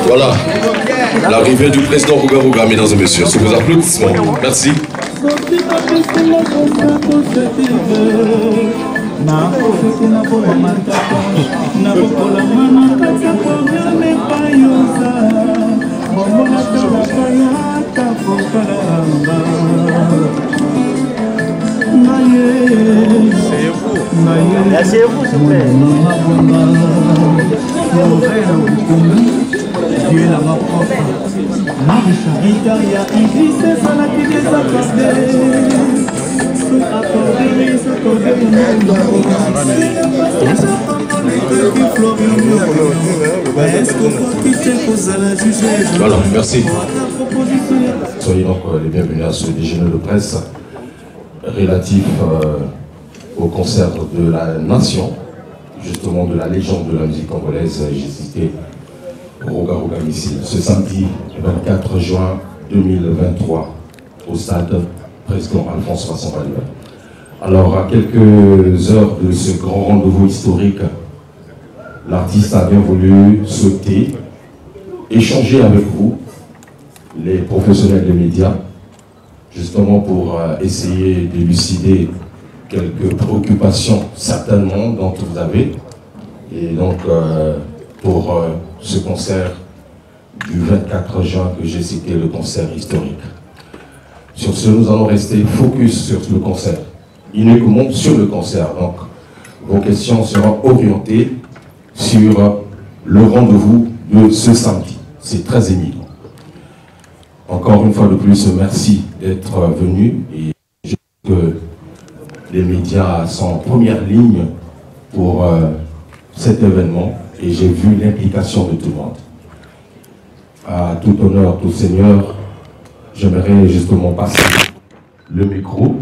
Voilà, l'arrivée du président Rouga Rouga, mesdames et messieurs, sous vos applaudissements. Merci. Asseyez-vous, s'il vous plaît. Voilà, merci. Soyez donc les bienvenus à ce déjeuner de presse relatif au concert de la nation, justement de la légende de la musique congolaise. J'ai cité Rouga Rouga Missile, ce samedi 24 juin 2023 au stade président Alphonse Masson-Valibert. Alors, à quelques heures de ce grand rendez-vous historique, l'artiste a bien voulu souhaiter échanger avec vous, les professionnels des médias, justement pour essayer d'élucider quelques préoccupations certainement dont vous avez. Et donc, pour ce concert du 24 juin que j'ai cité, le concert historique. Sur ce, nous allons rester focus sur le concert, uniquement sur le concert. Donc, vos questions seront orientées sur le rendez-vous de ce samedi. C'est très évident. Encore une fois de plus, merci d'être venu. Et je sais que les médias sont en première ligne pour cet événement et j'ai vu l'implication de tout le monde. À tout honneur, tout seigneur, j'aimerais justement passer le micro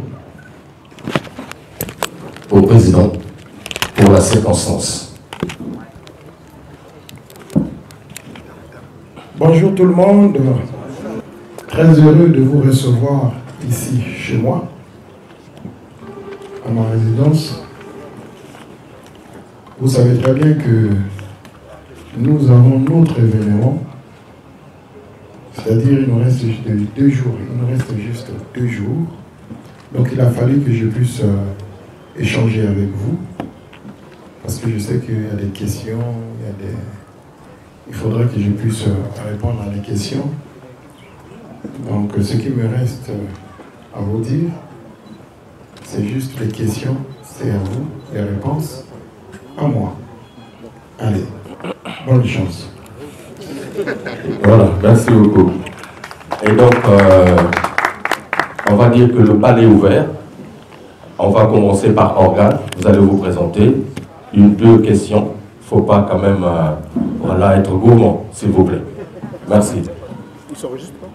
au président pour la circonstance. Bonjour tout le monde, très heureux de vous recevoir ici chez moi, à ma résidence. Vous savez très bien que nous avons notre événement, c'est-à-dire il nous reste juste 2 jours, donc il a fallu que je puisse échanger avec vous, parce que je sais qu'il y a des questions, il faudrait que je puisse répondre à des questions. Donc ce qui me reste à vous dire, c'est juste les questions, c'est à vous, les réponses à moi. Allez, bonne chance. Voilà, merci beaucoup. Et donc, on va dire que le bal est ouvert. On va commencer par organe. Vous allez vous présenter. 2 questions. Il ne faut pas quand même voilà, être gourmand, s'il vous plaît. Merci. Il s'enregistre pas ?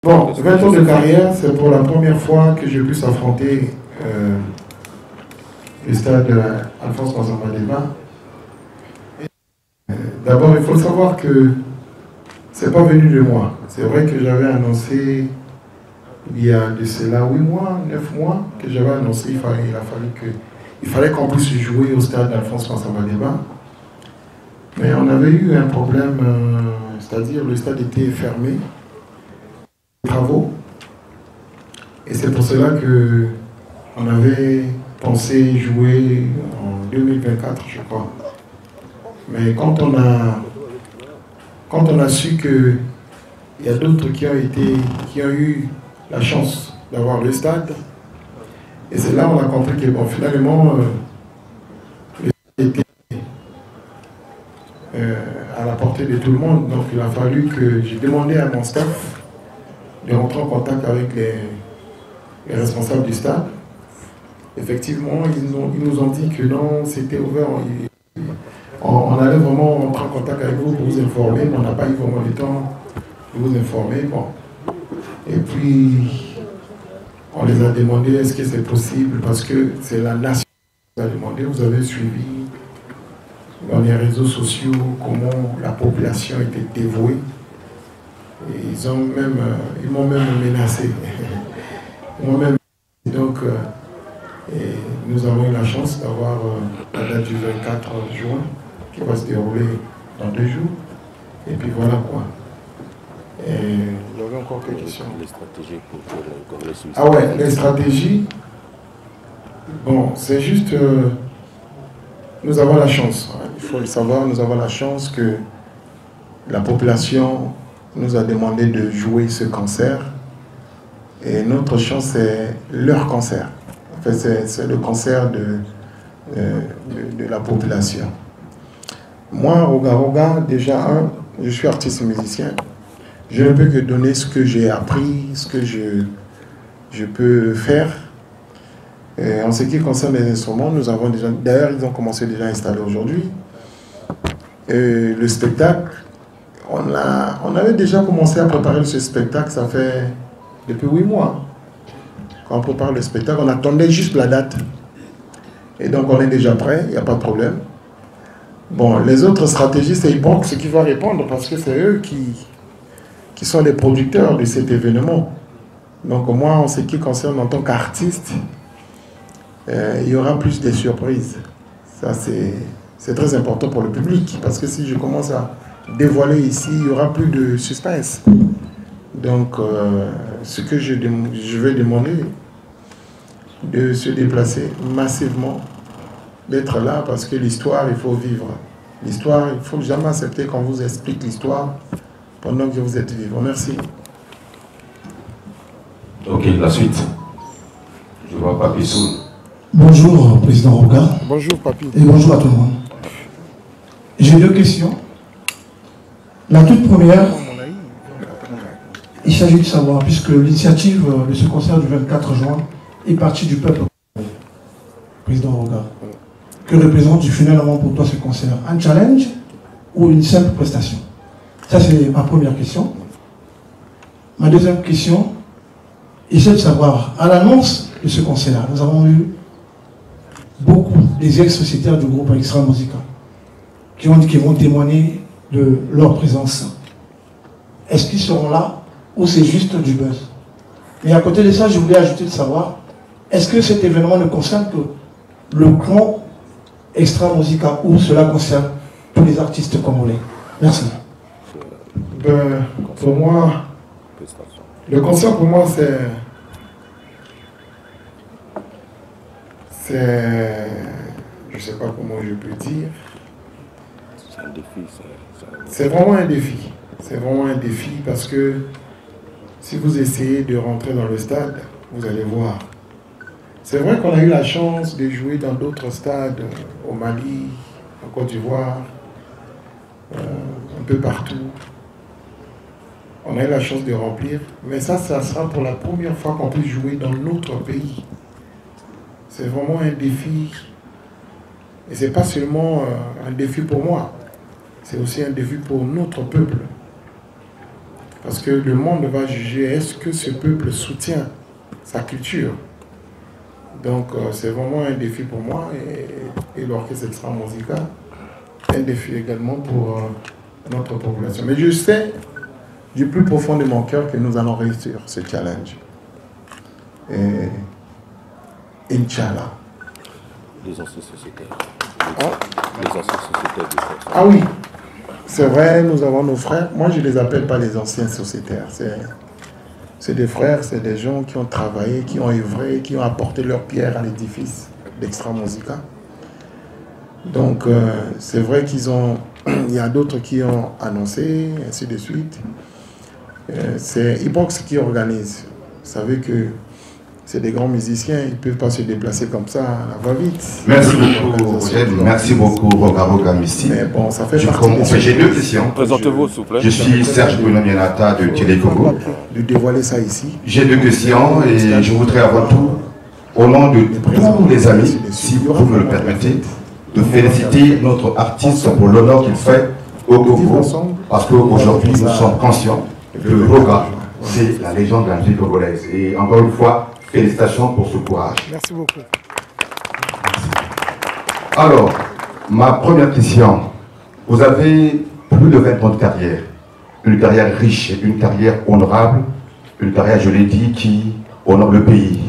Bon, 20 ans de carrière, c'est pour la première fois que je puisse affronter le stade Alphonse Masson-Valibert. D'abord, il faut savoir que c'est pas venu de moi. C'est vrai que j'avais annoncé il y a de cela 8 mois, 9 mois, que j'avais annoncé, il a fallu il fallait qu'on puisse jouer au stade Alphonse Massamba-Débat. Mais on avait eu un problème, c'est-à-dire le stade était fermé, travaux. Et c'est pour cela qu'on avait pensé jouer en 2024, je crois. Mais quand on a su qu'il y a d'autres qui ont eu la chance d'avoir le stade, et c'est là qu'on a compris que bon, finalement, le stade était à la portée de tout le monde. Donc il a fallu que j'ai demandé à mon staff de rentrer en contact avec les responsables du stade. Effectivement, ils nous ont dit que non, c'était ouvert. On allait vraiment rentrer en contact avec vous pour vous informer, mais on n'a pas eu vraiment le temps de vous informer. Bon. Et puis, on les a demandé est-ce que c'est possible, parce que c'est la nation qui nous a demandé. Vous avez suivi dans les réseaux sociaux comment la population était dévouée. Et ils m'ont même menacé. Donc, et nous avons eu la chance d'avoir la date du 24 juin qui va se dérouler dans 2 jours. Et puis voilà quoi. Et il y avait encore quelques questions. Les stratégies pour le Suisse. Ah ouais, les stratégies. Bon, c'est juste. Nous avons la chance. Hein, il faut le savoir, nous avons la chance que la population nous a demandé de jouer ce concert. Et notre chance, c'est leur concert. En fait, c'est le concert de la population. Moi, Roga, déjà, je suis artiste musicien. Je ne peux que donner ce que j'ai appris, ce que je peux faire. Et en ce qui concerne les instruments, nous avons déjà... D'ailleurs, ils ont commencé déjà à installer aujourd'hui. Le spectacle, on avait déjà commencé à préparer ce spectacle, ça fait depuis 8 mois. Quand on prépare le spectacle, on attendait juste la date. Et donc on est déjà prêt, il n'y a pas de problème. Bon, les autres stratégies, c'est Ibrox qui va répondre parce que c'est eux qui sont les producteurs de cet événement. Donc moi, en ce qui concerne en tant qu'artiste, il y aura plus de surprises. Ça, c'est très important pour le public parce que si je commence à dévoiler ici, il n'y aura plus de suspense. Donc, ce que je vais demander, de se déplacer massivement, d'être là, parce que l'histoire, il faut vivre. L'histoire, il ne faut jamais accepter qu'on vous explique l'histoire pendant que vous êtes vivant. Merci. Ok, la suite. Je vois Papi Soul. Bonjour, Président Roga. Bonjour, Papi. Et bonjour à tout le monde. J'ai 2 questions. La toute première, il s'agit de savoir, puisque l'initiative de ce concert du 24 juin est partie du peuple, Président Roga, que représente finalement pour toi ce concert? Un challenge ou une simple prestation? Ça, c'est ma première question. Ma deuxième question, il s'agit de savoir, à l'annonce de ce concert, nous avons eu beaucoup des ex-sociétaires du groupe Extra Musica qui vont témoigner de leur présence. Est-ce qu'ils seront là ou c'est juste du buzz? Et à côté de ça, je voulais ajouter de savoir, est-ce que cet événement ne concerne que le clan Extra Musica ou cela concerne tous les artistes congolais? Merci. Ben, pour moi, le concert pour moi c'est je sais pas comment je peux dire. C'est un défi. C'est vraiment un défi. C'est vraiment un défi parce que si vous essayez de rentrer dans le stade, vous allez voir. C'est vrai qu'on a eu la chance de jouer dans d'autres stades, au Mali, en Côte d'Ivoire, un peu partout. On a eu la chance de remplir, mais ça sera pour la première fois qu'on puisse jouer dans notre pays. C'est vraiment un défi. Et ce n'est pas seulement un défi pour moi, c'est aussi un défi pour notre peuple. Parce que le monde va juger, est-ce que ce peuple soutient sa culture? Donc c'est vraiment un défi pour moi et l'orchestre Extra Musica, un défi également pour notre population. Mais je sais du plus profond de mon cœur que nous allons réussir ce challenge. Et Inch'Allah. Les anciens sociétaires. Les anciens sociétaires du frère. Ah oui, c'est vrai, nous avons nos frères. Moi, je ne les appelle pas les anciens sociétaires. C'est des frères, c'est des gens qui ont travaillé, qui ont œuvré, qui ont apporté leur pierre à l'édifice d'Extra Musica. Donc, c'est vrai il y a d'autres qui ont annoncé, ainsi de suite. C'est Ibox qui organise. Vous savez que c'est des grands musiciens, ils ne peuvent pas se déplacer comme ça à la va-vite. Merci beaucoup, Roger. Merci beaucoup, Rogaroga Missi. Mais bon, ça fait partie J'ai deux questions. Présentez-vous, s'il vous plaît. Je suis Serge Bruno Mianata de Télé-Congo. De dévoiler ça ici. J'ai deux questions et je voudrais avant tout, au nom de tous les amis, si vous me le permettez, de féliciter notre artiste pour l'honneur qu'il fait au Congo, parce qu'aujourd'hui nous sommes conscients que Roga, c'est la légende de la musique congolaise. Et encore une fois, félicitations pour ce courage. Merci beaucoup. Alors, ma première question, vous avez plus de 20 ans de carrière, une carrière riche, une carrière honorable, une carrière, je l'ai dit, qui honore le pays.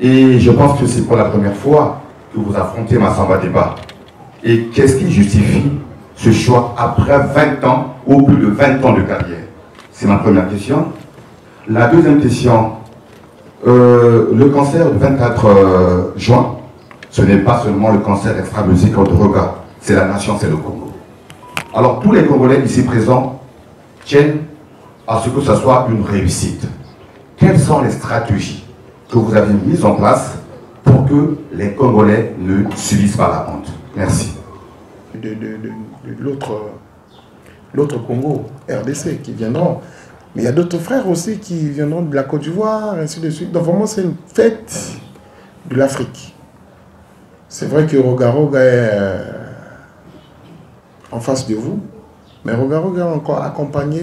Et je pense que c'est pas la première fois que vous affrontez Massamba Débat. Et qu'est-ce qui justifie ce choix après 20 ans ou plus de 20 ans de carrière? C'est ma première question. La deuxième question, le concert du 24 juin, ce n'est pas seulement le concert Extra Musica de Roga, c'est la nation, c'est le Congo. Alors tous les Congolais ici présents tiennent à ce que ce soit une réussite. Quelles sont les stratégies que vous avez mises en place pour que les Congolais ne subissent pas la honte? Merci. De l'autre Congo, RDC, qui viendront. Mais il y a d'autres frères aussi qui viendront de la Côte d'Ivoire, ainsi de suite. Donc vraiment, c'est une fête de l'Afrique. C'est vrai que Rogaroga est en face de vous, mais Rogaroga est encore accompagné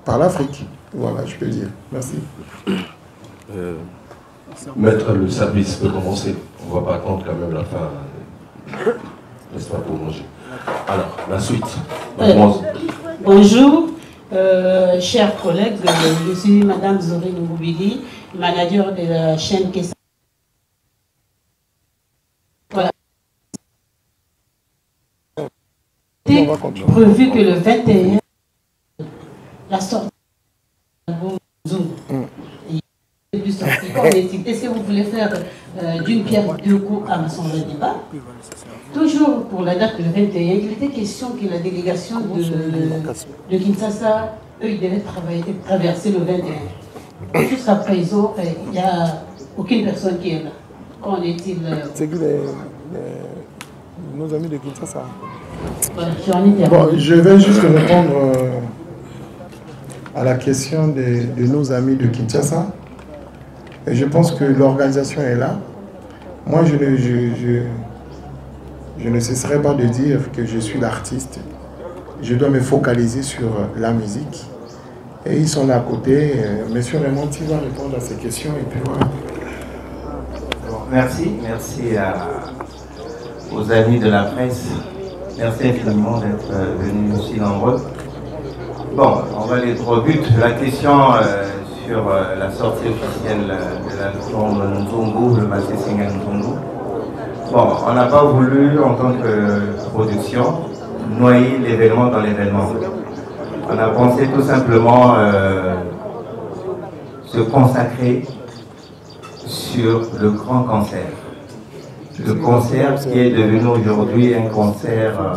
par l'Afrique. Voilà, je peux dire. Merci. Maître, le service peut commencer. On ne va pas attendre quand même la fin. N'est-ce pas, pour manger. Alors, la suite. Bonjour, chers collègues. Je suis Madame Zorine Ngoubili, manager de la chaîne Kessa. Voilà. C'est prévu que le 21, la sortie de l'album Zoom. Est-ce que vous voulez faire d'une pierre deux coups à Massamba Débat? Toujours pour la date du 21, il était question que la délégation de Kinshasa, eux, ils devaient traverser le 21. Jusqu'à présent, il n'y a aucune personne qui est là. Qu'en est-il? C'est qui nos amis de Kinshasa? Voilà, bon, je vais juste répondre à la question de nos amis de Kinshasa. Et je pense que l'organisation est là. Moi, je ne cesserai pas de dire que je suis l'artiste. Je dois me focaliser sur la musique. Et ils sont là à côté. Monsieur Raymond, tu vas répondre à ces questions. Et puis voilà. Bon, merci aux amis de la presse. Merci infiniment d'être venus aussi nombreux. Bon, on va aller droit au but. La question sur la sortie officielle de l'album Nzongo, le Massé Singa Nzongo. Bon, on n'a pas voulu, en tant que production, noyer l'événement dans l'événement. On a pensé tout simplement se consacrer sur le grand concert. Le concert qui est devenu aujourd'hui un concert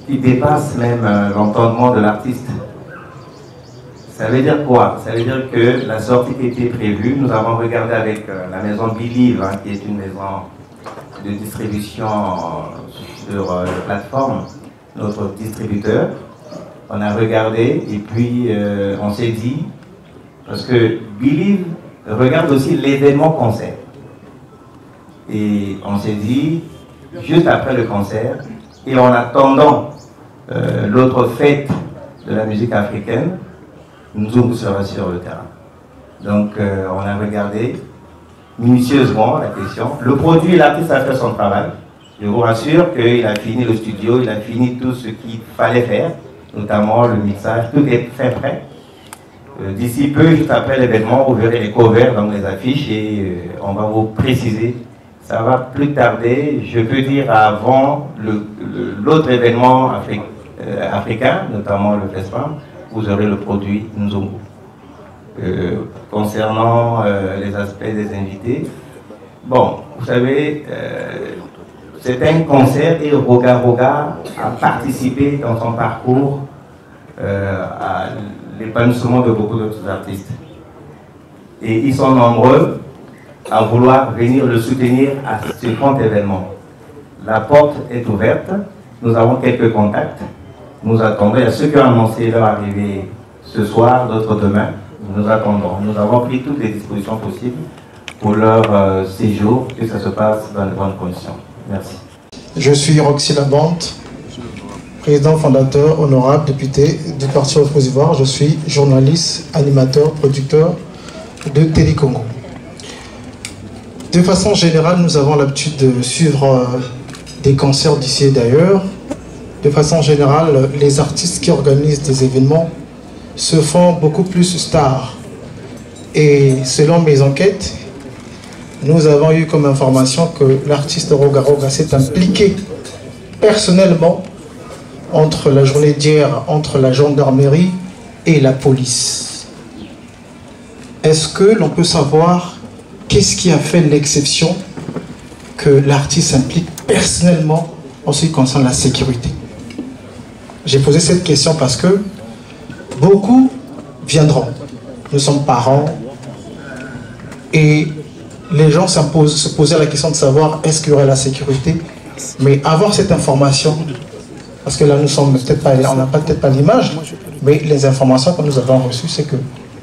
qui dépasse même l'entendement de l'artiste. Ça veut dire quoi? Ça veut dire que la sortie qui était prévue, nous avons regardé avec la maison Believe, qui est une maison de distribution sur la plateforme, notre distributeur. On a regardé et puis on s'est dit, parce que Believe regarde aussi l'événement concert. Et on s'est dit, juste après le concert, et en attendant l'autre fête de la musique africaine, Nzongo sera sur le terrain. Donc on a regardé minutieusement la question. Le produit, l'artiste a fait son travail. Je vous rassure qu'il a fini le studio, il a fini tout ce qu'il fallait faire, notamment le mixage, tout est fait prêt. D'ici peu, juste après l'événement, vous verrez les covers, donc les affiches, et on va vous préciser ça va plus tarder. Je peux dire avant l'autre événement africain, notamment le FESPAM, vous aurez le produit Nzongo. Concernant les aspects des invités, bon, vous savez, c'est un concert et Roga Roga a participé dans son parcours à l'épanouissement de beaucoup d'autres artistes. Et ils sont nombreux à vouloir venir le soutenir à ce grand événement. La porte est ouverte, nous avons quelques contacts, nous attendons, il y a ceux qui ont annoncé leur arrivée ce soir, d'autres demain, nous attendons. Nous avons pris toutes les dispositions possibles pour leur séjour, que ça se passe dans de bonnes conditions. Merci. Je suis Roxy Labante, président fondateur, honorable député du Parti au Côte d'Ivoire. Je suis journaliste, animateur, producteur de Télécongo. De façon générale, nous avons l'habitude de suivre des concerts d'ici et d'ailleurs. De façon générale, les artistes qui organisent des événements se font beaucoup plus stars. Et selon mes enquêtes, nous avons eu comme information que l'artiste Roga Roga s'est impliqué personnellement entre la journée d'hier, entre la gendarmerie et la police. Est-ce que l'on peut savoir qu'est-ce qui a fait l'exception que l'artiste s'implique personnellement en ce qui concerne la sécurité? J'ai posé cette question parce que beaucoup viendront. Nous sommes parents et les gens se posaient la question de savoir est-ce qu'il y aurait la sécurité. Mais avoir cette information, parce que là nous sommes peut-être pas, on n'a peut-être pas l'image, mais les informations que nous avons reçues, c'est que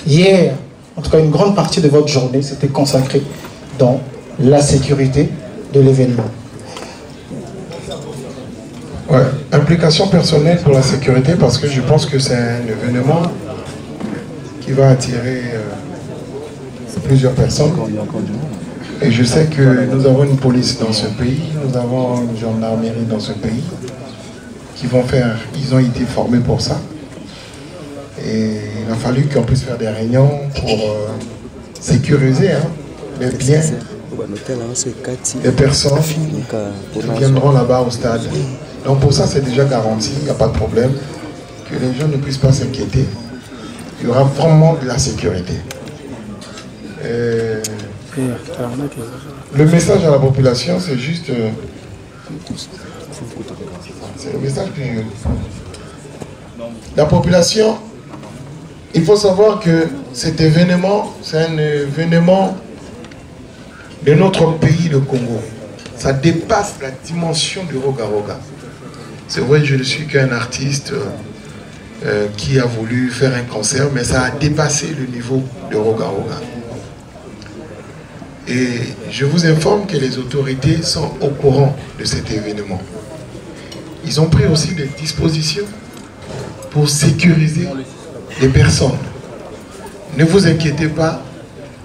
hier, en tout cas une grande partie de votre journée s'était consacrée dans la sécurité de l'événement. Ouais, implication personnelle pour la sécurité, parce que je pense que c'est un événement qui va attirer plusieurs personnes. Et je sais que nous avons une police dans ce pays, nous avons une gendarmerie dans ce pays qui vont faire, ils ont été formés pour ça. Et il a fallu qu'on puisse faire des réunions pour sécuriser les biens des personnes qui viendront là-bas au stade. Donc pour ça c'est déjà garanti, il n'y a pas de problème, que les gens ne puissent pas s'inquiéter. Il y aura vraiment de la sécurité. Le message à la population, c'est juste... c'est le message que la population, il faut savoir que cet événement, c'est un événement de notre pays, le Congo. Ça dépasse la dimension du Roga Roga. C'est vrai, je ne suis qu'un artiste qui a voulu faire un concert, mais ça a dépassé le niveau de Roga Roga. Et je vous informe que les autorités sont au courant de cet événement. Ils ont pris aussi des dispositions pour sécuriser les personnes. Ne vous inquiétez pas,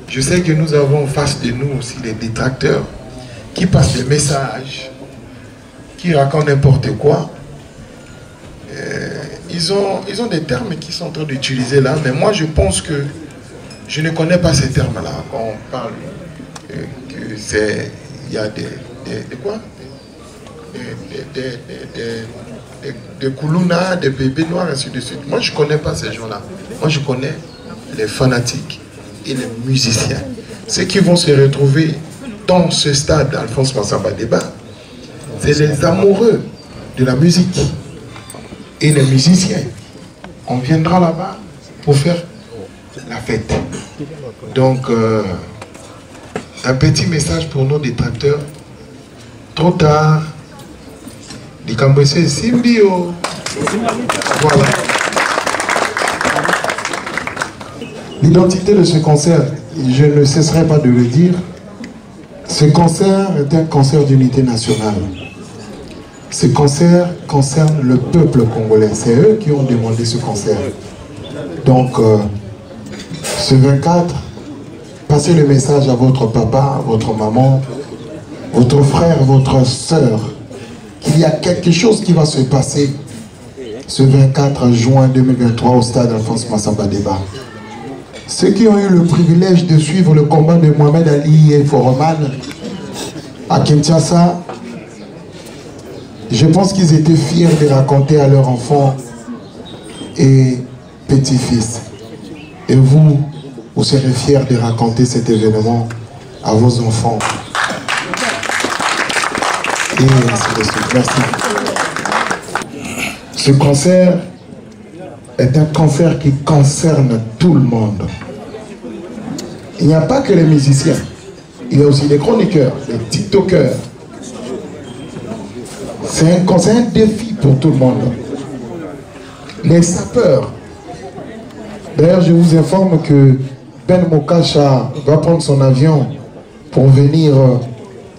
je sais que nous avons en face de nous aussi les détracteurs qui passent des messages, qui racontent n'importe quoi. Ils ont des termes qu'ils sont en train d'utiliser là, mais moi je pense que je ne connais pas ces termes-là. Quand on parle que c'est... Il y a des quoi? Des koulouna, des bébés noirs, ainsi de suite. Moi je ne connais pas ces gens-là. Moi je connais les fanatiques et les musiciens. Ceux qui vont se retrouver dans ce stade Alphonse Massamba Débat, c'est les amoureux de la musique et les musiciens. On viendra là-bas pour faire la fête. Donc, un petit message pour nos détracteurs. Trop tard. Les Cambodgiens, Simbio. Voilà. L'identité de ce concert, je ne cesserai pas de le dire. Ce concert est un concert d'unité nationale. Ce concert concerne le peuple congolais. C'est eux qui ont demandé ce concert. Donc, ce 24, passez le message à votre papa, votre maman, votre frère, votre soeur, qu'il y a quelque chose qui va se passer ce 24 juin 2023 au stade Alphonse Massamba Débat. Ceux qui ont eu le privilège de suivre le combat de Mohamed Ali et Foreman à Kinshasa, je pense qu'ils étaient fiers de raconter à leurs enfants et petits-fils. Et vous, vous serez fiers de raconter cet événement à vos enfants. Et ainsi de suite. Merci. Ce concert est un concert qui concerne tout le monde. Il n'y a pas que les musiciens. Il y a aussi les chroniqueurs, les tiktokers. C'est un défi pour tout le monde. Les sapeurs. D'ailleurs, je vous informe que Ben Mokacha va prendre son avion pour venir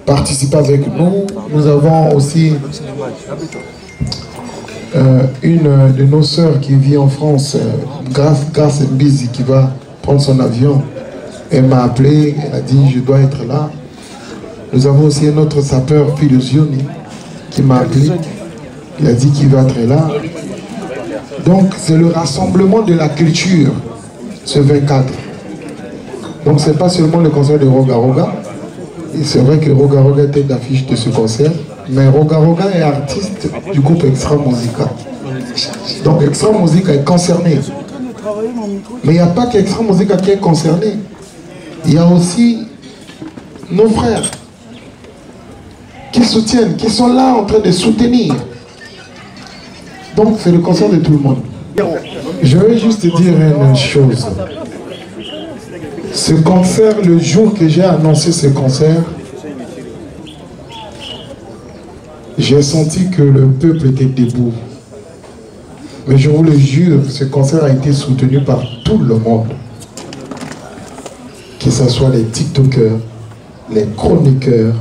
participer avec nous. Nous avons aussi une de nos sœurs qui vit en France, Grace Mbizi, qui va prendre son avion. Elle m'a appelé, elle a dit je dois être là. Nous avons aussi un autre sapeur, Philo Zioni, qui m'a appelé. Il a dit qu'il va être là. Donc c'est le rassemblement de la culture, ce 24. Donc c'est pas seulement le concert de Roga Roga. Et c'est vrai que Roga Roga était d'affiche de ce concert. Mais Roga Roga est artiste du groupe Extra Musica. Donc Extra Musica est concerné. Mais il n'y a pas qu'Extra Musica qui est concerné. Il y a aussi nos frères qui soutiennent, qui sont là en train de soutenir. Donc c'est le concert de tout le monde. Je vais juste dire une chose. Ce concert, le jour que j'ai annoncé ce concert, j'ai senti que le peuple était debout. Mais je vous le jure, ce concert a été soutenu par tout le monde. Que ce soit les tiktokers, les chroniqueurs,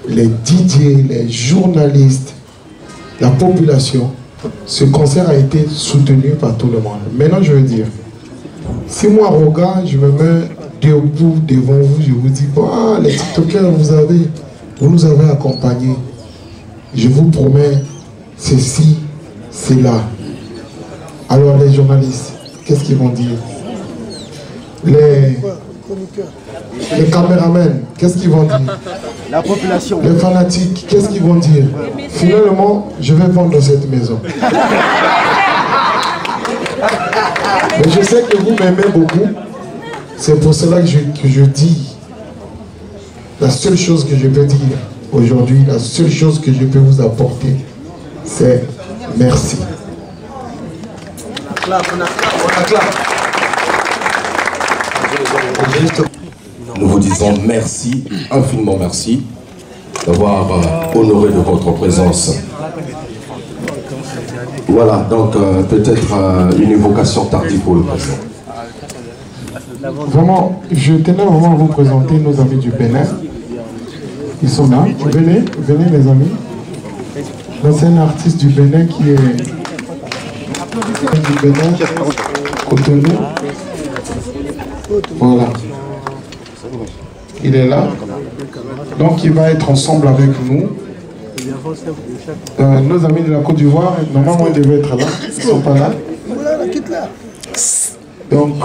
les DJ, les journalistes, la population. Ce concert a été soutenu par tout le monde. Maintenant, je veux dire, si moi, Roga, je me mets debout devant vous, je vous dis, oh, les tiktokers, vous nous avez accompagnés. Je vous promets, ceci, c'est là. Alors les journalistes, qu'est-ce qu'ils vont dire? Les caméramans, qu'est-ce qu'ils vont dire? La population. Les fanatiques, qu'est-ce qu'ils vont dire? Finalement, je vais vendre cette maison. Mais je sais que vous m'aimez beaucoup. C'est pour cela que je dis la seule chose que je peux dire aujourd'hui, la seule chose que je peux vous apporter, c'est merci. Nous vous disons merci, infiniment merci, d'avoir honoré de votre présence. Voilà, donc peut-être une évocation tardive pour le président. Vraiment, je tenais vraiment à vous présenter nos amis du Bénin. Ils sont là. Venez, venez les amis. C'est un artiste du Bénin qui est du Bénin, Cotonou. Voilà. Il est là. Donc il va être ensemble avec nous. Nos amis de la Côte d'Ivoire, normalement ils devaient être là. Ils ne sont pas là. Donc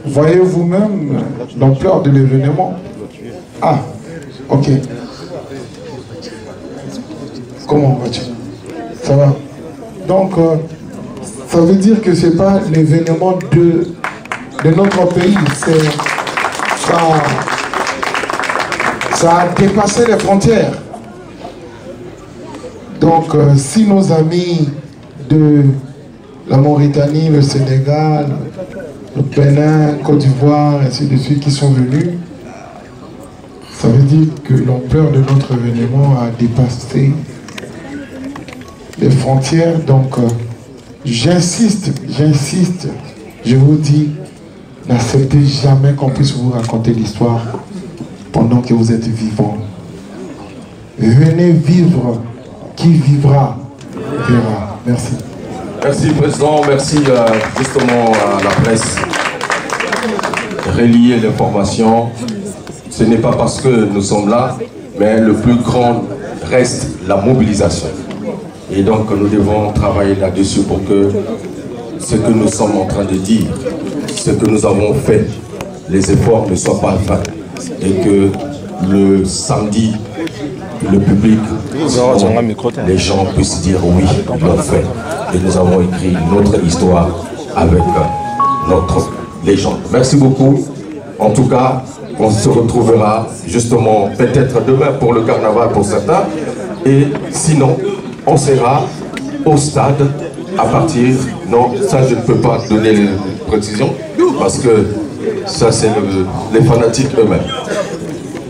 voyez vous-même l'ampleur de l'événement. Ah, ok. Comment vas-tu? Ça va? Donc, ça veut dire que ce n'est pas l'événement de notre pays. Ça a dépassé les frontières. Donc, si nos amis de la Mauritanie, le Sénégal, le Bénin, Côte d'Ivoire, ainsi de suite qui sont venus, ça veut dire que l'ampleur de notre événement a dépassé les frontières. Donc j'insiste, je vous dis, n'acceptez jamais qu'on puisse vous raconter l'histoire pendant que vous êtes vivant. Venez vivre, qui vivra verra. Merci. Merci Président, merci justement à la presse. Relier l'information, ce n'est pas parce que nous sommes là, mais le plus grand reste la mobilisation. Et donc nous devons travailler là-dessus pour que ce que nous sommes en train de dire, ce que nous avons fait, les efforts ne soient pas vains et que le samedi, le public, les gens puissent dire oui, ils l'ont fait. Et nous avons écrit notre histoire avec notre légende. Merci beaucoup. En tout cas, on se retrouvera justement peut-être demain pour le carnaval pour certains. Et sinon, on sera au stade à partir... Non, ça je ne peux pas donner les précisions parce que ça c'est les fanatiques eux-mêmes.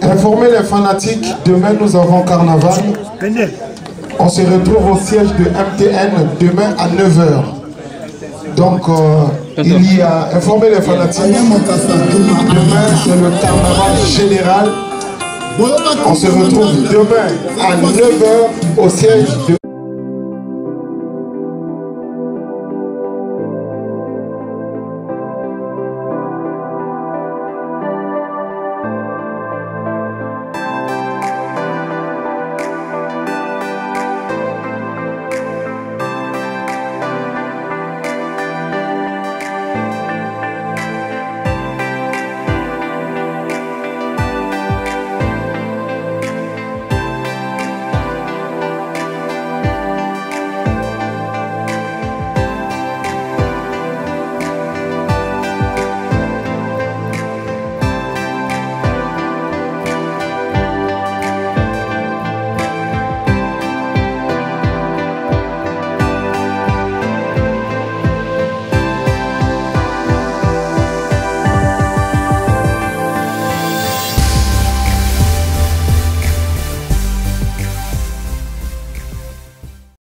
Informer les fanatiques, demain nous avons carnaval. On se retrouve au siège de MTN demain à 9h. Donc il y a informer les fanatiques. Demain c'est le carnaval général. On se retrouve demain à 9h au siège de